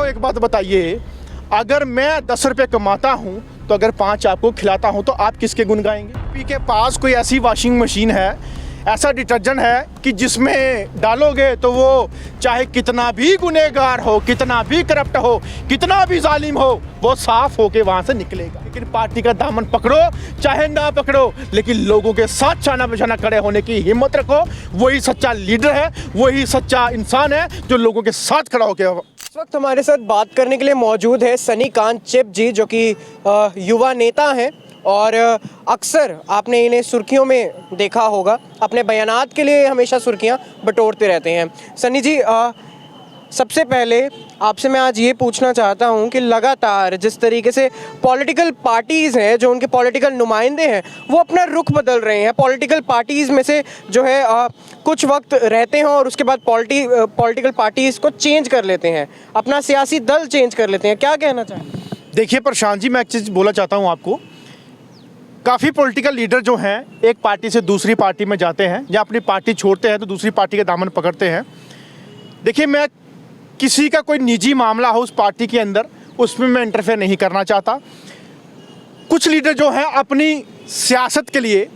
को एक बात बताइए, अगर मैं 10 रुपये कमाता हूँ तो अगर 5 आपको खिलाता हूँ तो आप किसके गुण गाएंगे? पी के पास कोई ऐसी वॉशिंग मशीन है, ऐसा डिटर्जेंट है कि जिसमें डालोगे तो वो चाहे कितना भी गुनहगार हो, कितना भी करप्ट हो, कितना भी जालिम हो, वो साफ होके वहाँ से निकलेगा। लेकिन पार्टी का दामन पकड़ो चाहे ना पकड़ो, लेकिन लोगों के साथ चाना बिछाना खड़े होने की हिम्मत रखो। वही सच्चा लीडर है, वही सच्चा इंसान है जो लोगों के साथ खड़ा होकर। इस वक्त हमारे साथ बात करने के लिए मौजूद है सनी कांत चिप जी, जो कि युवा नेता हैं और अक्सर आपने इन्हें सुर्खियों में देखा होगा। अपने बयानात के लिए हमेशा सुर्खियां बटोरते रहते हैं। सनी जी, सबसे पहले आपसे मैं आज ये पूछना चाहता हूं कि लगातार जिस तरीके से पॉलिटिकल पार्टीज़ हैं, जो उनके पॉलिटिकल नुमाइंदे हैं, वो अपना रुख बदल रहे हैं। पॉलिटिकल पार्टीज़ में से जो है कुछ वक्त रहते हैं और उसके बाद पॉलिटिकल पार्टीज़ को चेंज कर लेते हैं, अपना सियासी दल चेंज कर लेते हैं। क्या कहना चाहेंगे? देखिए प्रशांत जी, मैं एक चीज़ बोलना चाहता हूँ आपको। काफ़ी पॉलिटिकल लीडर जो हैं एक पार्टी से दूसरी पार्टी में जाते हैं या अपनी पार्टी छोड़ते हैं तो दूसरी पार्टी का दामन पकड़ते हैं। देखिए, मैं किसी का कोई निजी मामला हो उस पार्टी के अंदर, उसमें मैं इंटरफेयर नहीं करना चाहता। कुछ लीडर जो हैं अपनी सियासत के लिए,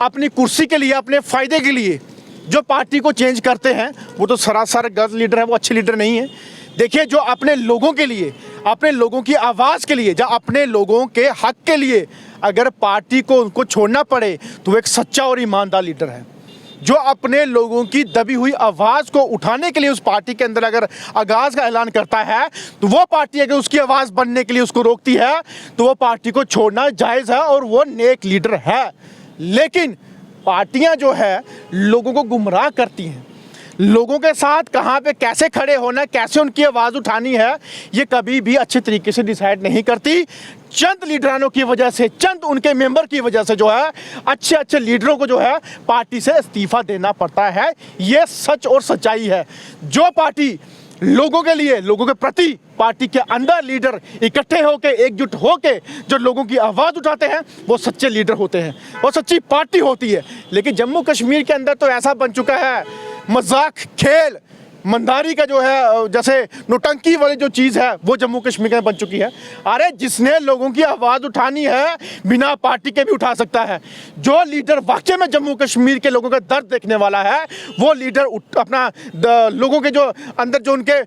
अपनी कुर्सी के लिए, अपने फ़ायदे के लिए जो पार्टी को चेंज करते हैं, वो तो सरासर गलत लीडर है, वो अच्छे लीडर नहीं है। देखिए, जो अपने लोगों के लिए, अपने लोगों की आवाज़ के लिए, जो अपने लोगों के हक के लिए अगर पार्टी को उनको छोड़ना पड़े तो वो एक सच्चा और ईमानदार लीडर है। जो अपने लोगों की दबी हुई आवाज़ को उठाने के लिए उस पार्टी के अंदर अगर आगाज़ का ऐलान करता है तो वो पार्टी अगर उसकी आवाज़ बनने के लिए उसको रोकती है तो वो पार्टी को छोड़ना जायज़ है और वो नेक लीडर है। लेकिन पार्टियां जो है लोगों को गुमराह करती हैं, लोगों के साथ कहाँ पे कैसे खड़े होना, कैसे उनकी आवाज़ उठानी है, ये कभी भी अच्छे तरीके से डिसाइड नहीं करती। चंद लीडरानों की वजह से, चंद उनके मेंबर की वजह से जो है अच्छे अच्छे लीडरों को जो है पार्टी से इस्तीफा देना पड़ता है। ये सच और सच्चाई है। जो पार्टी लोगों के लिए, लोगों के प्रति, पार्टी के अंदर लीडर इकट्ठे होके, एकजुट होके जो लोगों की आवाज़ उठाते हैं, वो सच्चे लीडर होते हैं, वो सच्ची पार्टी होती है। लेकिन जम्मू कश्मीर के अंदर तो ऐसा बन चुका है, मजाक, खेल, मंदारी का जो है, जैसे नोटंकी वाली जो चीज़ है वो जम्मू कश्मीर में बन चुकी है। अरे जिसने लोगों की आवाज़ उठानी है बिना पार्टी के भी उठा सकता है। जो लीडर वाकई में जम्मू कश्मीर के लोगों का दर्द देखने वाला है, वो लीडर अपना लोगों के जो अंदर जो उनके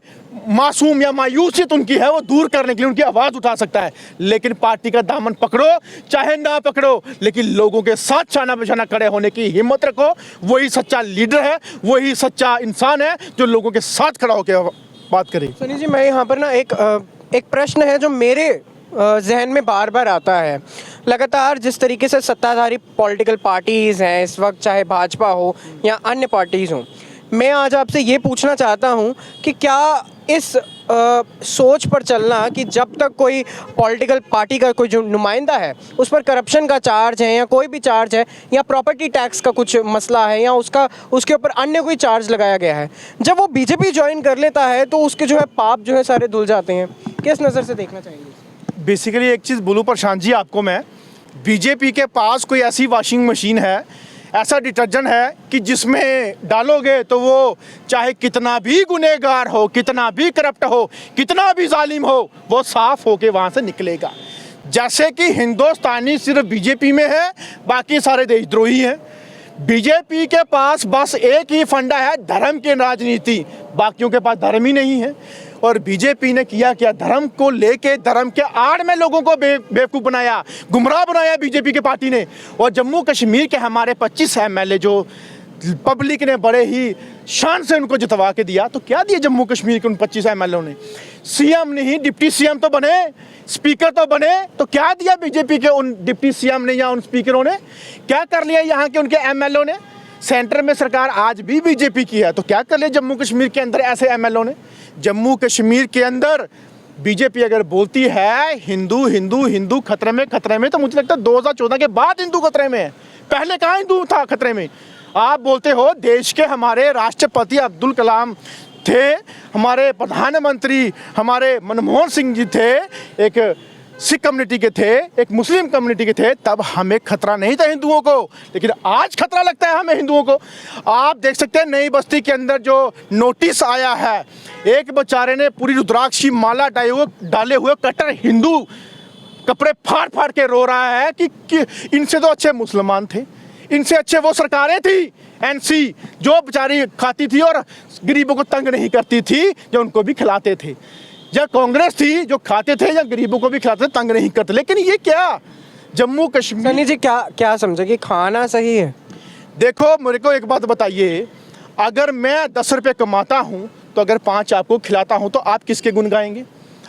मासूम या मायूसियत उनकी है वो दूर करने के लिए उनकी आवाज़ उठा सकता है। लेकिन पार्टी का दामन पकड़ो चाहे ना पकड़ो, लेकिन लोगों के साथ चाना बिछाना खड़े होने की हिम्मत रखो। वही सच्चा लीडर है, वही सच्चा इंसान है जो लोगों के साथ खड़ा होकर बात करे। सुनिए जी, मैं यहाँ पर ना एक प्रश्न है जो मेरे जहन में बार बार आता है। लगातार जिस तरीके से सत्ताधारी पॉलिटिकल पार्टीज़ हैं इस वक्त, चाहे भाजपा हो या अन्य पार्टीज़ हों, मैं आज आपसे ये पूछना चाहता हूँ कि क्या इस सोच पर चलना कि जब तक कोई पॉलिटिकल पार्टी का कोई जो नुमाइंदा है उस पर करप्शन का चार्ज है या कोई भी चार्ज है या प्रॉपर्टी टैक्स का कुछ मसला है या उसके ऊपर अन्य कोई चार्ज लगाया गया है, जब वो बीजेपी ज्वाइन कर लेता है तो उसके जो है पाप जो है सारे धुल जाते हैं? किस नज़र से देखना चाहेंगे? बेसिकली एक चीज़ बोलूँ प्रशांत जी आपको मैं, बीजेपी के पास कोई ऐसी वॉशिंग मशीन है, ऐसा डिटर्जेंट है कि जिसमें डालोगे तो वो चाहे कितना भी गुनहगार हो, कितना भी करप्ट हो, कितना भी जालिम हो, वो साफ होके वहाँ से निकलेगा। जैसे कि हिंदुस्तानी सिर्फ बीजेपी में है, बाकी सारे देशद्रोही हैं। बीजेपी के पास बस एक ही फंडा है, धर्म की राजनीति, बाकियों के पास धर्म ही नहीं है। और बीजेपी ने किया क्या, धर्म को लेके, धर्म के आड़ में लोगों को बेवकूफ़ बनाया, गुमराह बनाया बीजेपी के पार्टी ने। और जम्मू कश्मीर के हमारे 25 MLA जो पब्लिक ने बड़े ही शान से उनको जितवा के दिया, तो क्या दिया जम्मू कश्मीर के उन 25 MLA ने? सीएम नहीं, डिप्टी सीएम तो बने, स्पीकर तो बने, तो क्या दिया बीजेपी के उन डिप्टी सीएम ने या उन स्पीकरों ने? क्या कर लिया यहाँ के उनके MLA ने? सेंटर में सरकार आज भी बीजेपी की है, तो क्या कर लिया जम्मू कश्मीर के अंदर ऐसे MLA ने? जम्मू कश्मीर के अंदर बीजेपी अगर बोलती है हिंदू हिंदू हिंदू खतरे में, तो मुझे लगता है 2014 के बाद हिंदू खतरे में है। पहले कहाँ हिंदू था खतरे में? आप बोलते हो देश के हमारे राष्ट्रपति अब्दुल कलाम थे, हमारे प्रधानमंत्री हमारे मनमोहन सिंह जी थे, एक सिख कम्युनिटी के थे, एक मुस्लिम कम्युनिटी के थे, तब हमें खतरा नहीं था हिंदुओं को, लेकिन आज खतरा लगता है हमें हिंदुओं को। आप देख सकते हैं नई बस्ती के अंदर जो नोटिस आया है, एक बेचारे ने पूरी रुद्राक्ष की माला डाले हुए कट्टर हिंदू कपड़े फाड़ फाड़ के रो रहा है कि इनसे तो अच्छे मुसलमान थे, इनसे अच्छे वो सरकारें थी एनसी जो बेचारी खाती थी और गरीबों को तंग नहीं करती थी, जो उनको भी खिलाते थे, या कांग्रेस थी जो खाते थे या गरीबों को भी खिलाते थे, तंग नहीं करते। लेकिन ये क्या जम्मू कश्मीर। सनी जी क्या समझे कि खाना सही है? देखो मेरे को एक बात बताइए, अगर मैं 10 रुपये कमाता हूँ तो अगर 5 आपको खिलाता हूँ तो आप किसके गुण गाएंगे?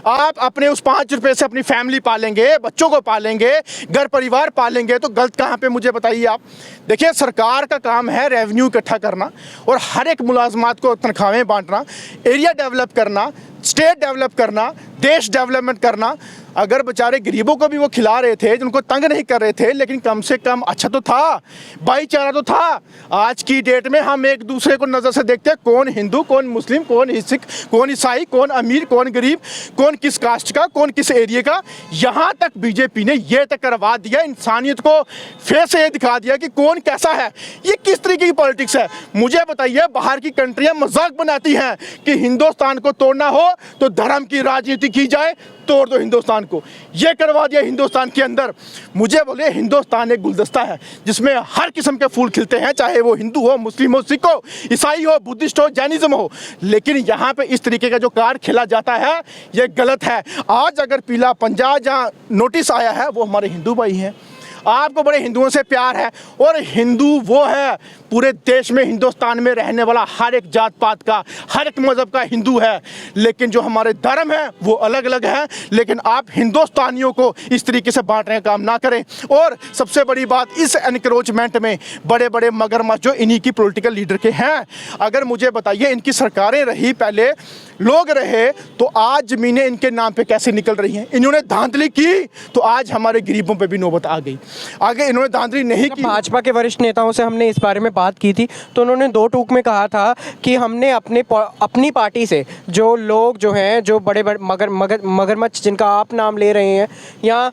आप अपने उस 5 रुपये से अपनी फैमिली पालेंगे, बच्चों को पालेंगे, घर परिवार पालेंगे, तो गलत कहाँ पे मुझे बताइए आप। देखिए सरकार का काम है रेवेन्यू इकट्ठा करना और हर एक मुलाजमात को तनख्वाहें बांटना, एरिया डेवलप करना, स्टेट डेवलप करना, देश डेवलपमेंट करना। अगर बेचारे गरीबों को भी वो खिला रहे थे, जिनको तंग नहीं कर रहे थे, लेकिन कम से कम अच्छा तो था, भाईचारा तो था। आज की डेट में हम एक दूसरे को नज़र से देखते हैं, कौन हिंदू, कौन मुस्लिम, कौन सिख, कौन ईसाई, कौन अमीर, कौन गरीब, कौन किस कास्ट का, कौन किस एरिया का। यहाँ तक बीजेपी ने ये तक करवा दिया, इंसानियत को फेस से ये दिखा दिया कि कौन कैसा है। ये किस तरीके की पॉलिटिक्स है मुझे बताइए। बाहर की कंट्रियाँ मजाक बनाती हैं कि हिंदुस्तान को तोड़ना हो तो धर्म की राजनीति की जाए, तोड़ दो हिंदुस्तान को। ये करवा दिया हिंदुस्तान के अंदर। मुझे बोले हिंदुस्तान एक गुलदस्ता है जिसमें हर किस्म के फूल खिलते हैं, चाहे वो हिंदू हो, मुस्लिम हो, सिख हो, ईसाई हो, बुद्धिस्ट हो, जैनिज्म हो, लेकिन यहाँ पे इस तरीके का जो कार्ड खेला जाता है ये गलत है। आज अगर पीला पंजा जहाँ नोटिस आया है वो हमारे हिंदू भाई हैं, आपको बड़े हिंदुओं से प्यार है, और हिंदू वो है पूरे देश में हिंदुस्तान में रहने वाला हर एक जात पात का, हर एक मज़हब का हिंदू है, लेकिन जो हमारे धर्म है वो अलग अलग है। लेकिन आप हिंदुस्तानियों को इस तरीके से बांटने का काम ना करें। और सबसे बड़ी बात, इस एनक्रोचमेंट में बड़े बड़े मगरमच्छ जो इन्हीं की पॉलिटिकल लीडर के हैं। अगर मुझे बताइए इनकी सरकारें रही, पहले लोग रहे, तो आज ज़मीनें इनके नाम पे कैसे निकल रही हैं। इन्होंने धांधली की तो आज हमारे गरीबों पे भी नौबत आ गई। आगे इन्होंने धांधली नहीं की। भाजपा के वरिष्ठ नेताओं से हमने इस बारे में बात की थी तो उन्होंने 2 टूक में कहा था कि हमने अपनी पार्टी से जो लोग जो हैं, जो बड़े बड़े मगरमच्छ जिनका आप नाम ले रहे हैं, या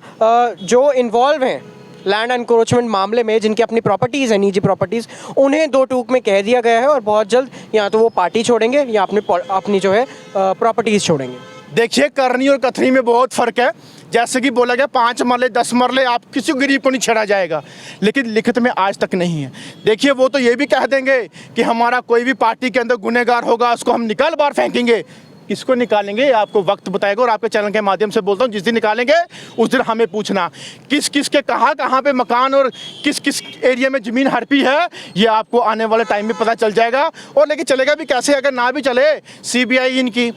जो इन्वॉल्व हैं लैंड एनक्रोचमेंट मामले में, जिनकी अपनी प्रॉपर्टीज़ हैं, निजी प्रॉपर्टीज़, उन्हें 2 टूक में कह दिया गया है और बहुत जल्द या तो वो पार्टी छोड़ेंगे या अपनी जो है प्रॉपर्टीज़ छोड़ेंगे। देखिए करनी और कथनी में बहुत फ़र्क है। जैसे कि बोला गया 5 मरले 10 मरले आप किसी गरीब को नहीं छेड़ा जाएगा, लेकिन लिखित में आज तक नहीं है। देखिए वो तो ये भी कह देंगे कि हमारा कोई भी पार्टी के अंदर गुनहगार होगा उसको हम निकाल बाहर फेंकेंगे। किसको निकालेंगे आपको वक्त बताएगा, और आपके चैनल के माध्यम से बोलता हूँ जिस दिन निकालेंगे उस दिन हमें पूछना किस किस के कहाँ पे मकान और किस किस एरिया में ज़मीन हड़पी है, ये आपको आने वाले टाइम में पता चल जाएगा। और लेकिन चलेगा भी कैसे, अगर ना भी चले CBI इनकी,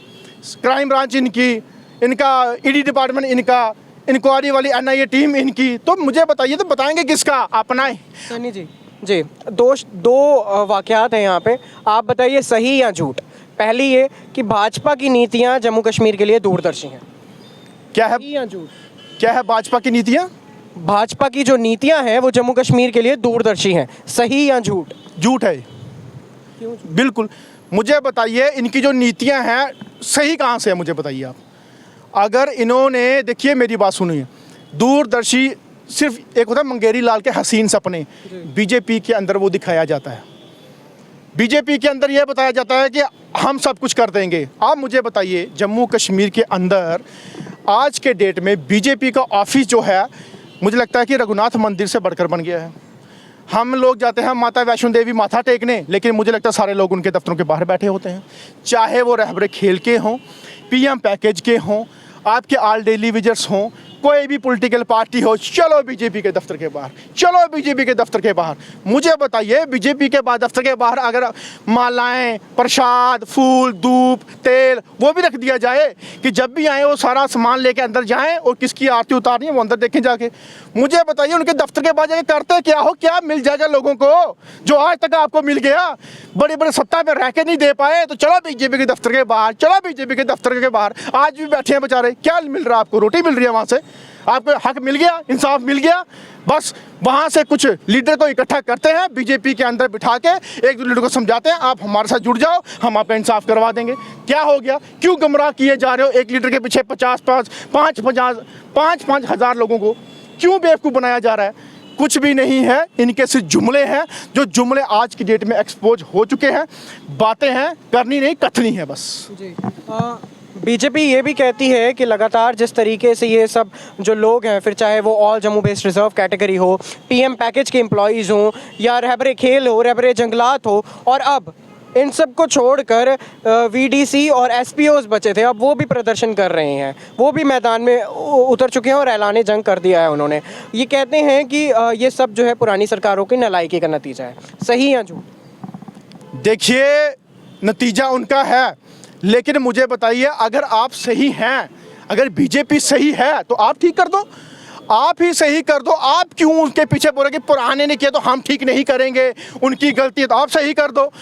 क्राइम ब्रांच इनकी, इनका ED डिपार्टमेंट इनका, इंक्वायरी वाली NIA टीम इनकी, तो मुझे बताइए तो बताएंगे किसका अपना। सनी जी दो वाक़यात हैं यहाँ पे, आप बताइए सही या झूठ। पहली ये कि भाजपा की नीतियाँ जम्मू कश्मीर के लिए दूरदर्शी हैं, क्या है या झूठ? क्या है भाजपा की नीतियाँ? भाजपा की जो नीतियाँ हैं वो जम्मू कश्मीर के लिए दूरदर्शी हैं, सही या झूठ? झूठ है। क्यों? बिल्कुल। मुझे बताइए इनकी जो नीतियाँ हैं सही कहाँ से है, मुझे बताइए आप। अगर इन्होंने, देखिए मेरी बात सुनिए, दूरदर्शी सिर्फ एक होता है मंगेरी लाल के हसीन सपने, बीजेपी के अंदर वो दिखाया जाता है। बीजेपी के अंदर यह बताया जाता है कि हम सब कुछ कर देंगे। आप मुझे बताइए जम्मू कश्मीर के अंदर आज के डेट में बीजेपी का ऑफिस जो है, मुझे लगता है कि रघुनाथ मंदिर से बढ़कर बन गया है। हम लोग जाते हैं माता वैष्णो देवी माथा टेकने, लेकिन मुझे लगता है सारे लोग उनके दफ्तरों के बाहर बैठे होते हैं, चाहे वो रहबरे खेल के हों, PM पैकेज के हों, आपके ऑल डेली विजर्स हों, कोई भी पॉलिटिकल पार्टी हो, चलो बीजेपी के दफ्तर के बाहर, चलो बीजेपी के दफ्तर के बाहर। मुझे बताइए बीजेपी के बाद दफ्तर के बाहर अगर मालाएं, प्रसाद, फूल, धूप, तेल वो भी रख दिया जाए कि जब भी आए वो सारा सामान लेके अंदर जाएं और किसकी आरती उतारनी है वो अंदर देखें जाके। मुझे बताइए उनके दफ्तर के बाद जाके करते क्या हो, क्या मिल जाएगा लोगों को जो आज तक आपको मिल गया। बड़े बड़े सत्ता में रह के नहीं दे पाए तो चलो बीजेपी के दफ्तर के बाहर, चलो बीजेपी के दफ्तर के बाहर। आज भी बैठे हैं बेचारे, क्या मिल रहा है आपको? रोटी मिल रही है वहाँ से। आपको हक मिल गया, इंसाफ मिल गया, बस वहाँ से कुछ लीडर को इकट्ठा करते हैं, बीजेपी के अंदर बिठा के एक दो लीडर को समझाते हैं आप हमारे साथ जुड़ जाओ, हम आपका इंसाफ करवा देंगे। क्या हो गया? क्यों गुमराह किए जा रहे हो? एक लीडर के पीछे 5 हज़ार लोगों को क्यों बेवकूफ़ बनाया जा रहा है? कुछ भी नहीं है, इनके सिर्फ जुमले हैं, जो जुमले आज की डेट में एक्सपोज हो चुके हैं। बातें हैं, करनी नहीं कथनी है बस। जी बीजेपी ये भी कहती है कि लगातार जिस तरीके से ये सब जो लोग हैं, फिर चाहे वो all Jammu based reserve category हो, पीएम पैकेज के एम्प्लॉयज़ हों, या रहबरे खेल हो, रहबरे जंगलात हो, और अब इन सब को छोड़कर वीडीसी और एसपीओज बचे थे, अब वो भी प्रदर्शन कर रहे हैं, वो भी मैदान में उतर चुके हैं और ऐलान जंग कर दिया है उन्होंने। ये कहते हैं कि ये सब जो है पुरानी सरकारों की नालायकी का नतीजा है। सही या झूठ? देखिए, नतीजा उनका है, लेकिन मुझे बताइए, अगर आप सही हैं, अगर बीजेपी सही है तो आप ठीक कर दो, आप ही सही कर दो। आप क्यों उनके पीछे बोल रहे कि पुराने ने किया तो हम ठीक नहीं करेंगे, उनकी गलती है, तो आप सही कर दो।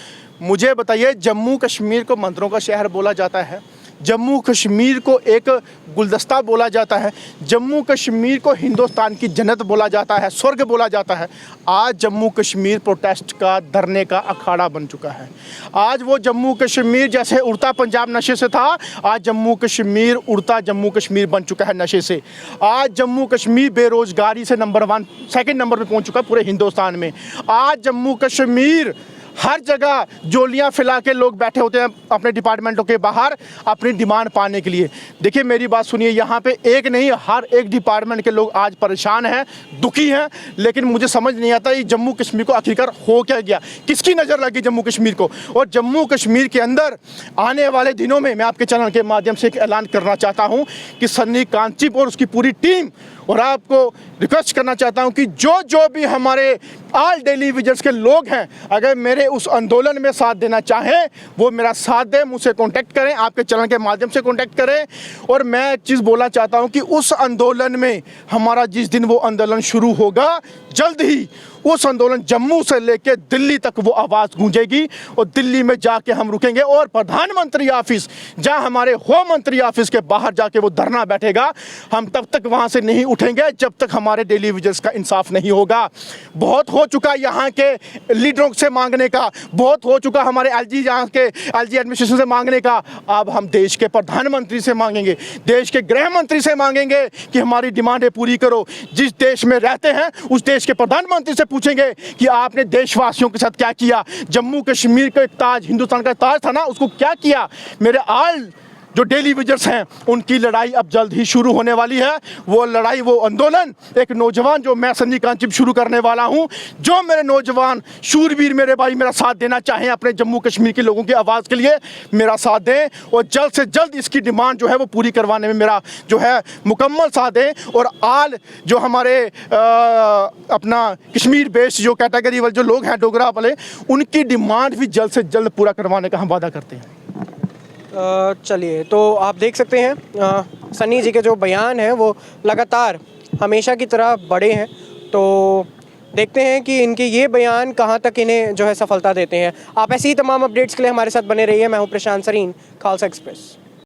मुझे बताइए, जम्मू कश्मीर को मंत्रों का शहर बोला जाता है, जम्मू कश्मीर को एक गुलदस्ता बोला जाता है, जम्मू कश्मीर को हिंदुस्तान की जन्नत बोला जाता है, स्वर्ग बोला जाता है। आज जम्मू कश्मीर प्रोटेस्ट का, धरने का अखाड़ा बन चुका है। आज वो जम्मू कश्मीर जैसे उड़ता पंजाब नशे से था, आज जम्मू कश्मीर उड़ता जम्मू कश्मीर बन चुका है नशे से। आज जम्मू कश्मीर बेरोजगारी से नंबर 1 सेकंड नंबर पे पहुंच चुका है पूरे हिंदुस्तान में। आज जम्मू कश्मीर हर जगह जोलियां फैला के लोग बैठे होते हैं अपने डिपार्टमेंटों के बाहर अपनी डिमांड पाने के लिए। देखिए, मेरी बात सुनिए, यहाँ पे एक नहीं, हर एक डिपार्टमेंट के लोग आज परेशान हैं, दुखी हैं, लेकिन मुझे समझ नहीं आता ये जम्मू कश्मीर को आखिरकार हो क्या गया, किसकी नज़र लगी जम्मू कश्मीर को। और जम्मू कश्मीर के अंदर आने वाले दिनों में मैं आपके चैनल के माध्यम से एक ऐलान करना चाहता हूँ कि सन्नी कांचीप और उसकी पूरी टीम, और आपको रिक्वेस्ट करना चाहता हूं कि जो भी हमारे ऑल डेली विजर्स के लोग हैं, अगर मेरे उस आंदोलन में साथ देना चाहें, वो मेरा साथ दें, मुझसे कांटेक्ट करें, आपके चैनल के माध्यम से कांटेक्ट करें। और मैं एक चीज़ बोलना चाहता हूं कि उस आंदोलन में हमारा जिस दिन वो आंदोलन शुरू होगा, जल्द ही उस आंदोलन जम्मू से लेकर दिल्ली तक वो आवाज़ गूंजेगी, और दिल्ली में जाके हम रुकेंगे, और प्रधानमंत्री ऑफिस, जहां हमारे होम मंत्री ऑफिस के बाहर जाके वो धरना बैठेगा, हम तब तक वहां से नहीं उठेंगे जब तक हमारे डेली विजर्स का इंसाफ नहीं होगा। बहुत हो चुका यहाँ के लीडरों से मांगने का, बहुत हो चुका हमारे एलजी यहाँ के एलजी एडमिनिस्ट्रेशन से मांगने का। अब हम देश के प्रधानमंत्री से मांगेंगे, देश के गृह मंत्री से मांगेंगे कि हमारी डिमांडें पूरी करो। जिस देश में रहते हैं उस देश के प्रधानमंत्री से पूछेंगे कि आपने देशवासियों के साथ क्या किया। जम्मू कश्मीर का एक ताज, हिंदुस्तान का ताज था ना, उसको क्या किया। मेरे ऑल जो डेली विजर्स हैं, उनकी लड़ाई अब जल्द ही शुरू होने वाली है। वो लड़ाई, वो आंदोलन, एक नौजवान जो मैं सन्नी कांचीप शुरू करने वाला हूं, जो मेरे नौजवान शूरवीर मेरे भाई मेरा साथ देना चाहें अपने जम्मू कश्मीर के लोगों की आवाज़ के लिए, मेरा साथ दें, और जल्द से जल्द इसकी डिमांड जो है वो पूरी करवाने में मेरा जो है मुकम्मल साथ दें। और आल जो हमारे अपना कश्मीर बेस्ड जो कैटेगरी वाले जो लोग हैं, डोगरा वाले, उनकी डिमांड भी जल्द से जल्द पूरा करवाने का हम वादा करते हैं। चलिए, तो आप देख सकते हैं सन्नी जी के जो बयान हैं वो लगातार हमेशा की तरह बड़े हैं। तो देखते हैं कि इनके ये बयान कहाँ तक इन्हें जो है सफलता देते हैं। आप ऐसी ही तमाम अपडेट्स के लिए हमारे साथ बने रहिए। मैं हूँ प्रशांत सरीन, खालसा एक्सप्रेस।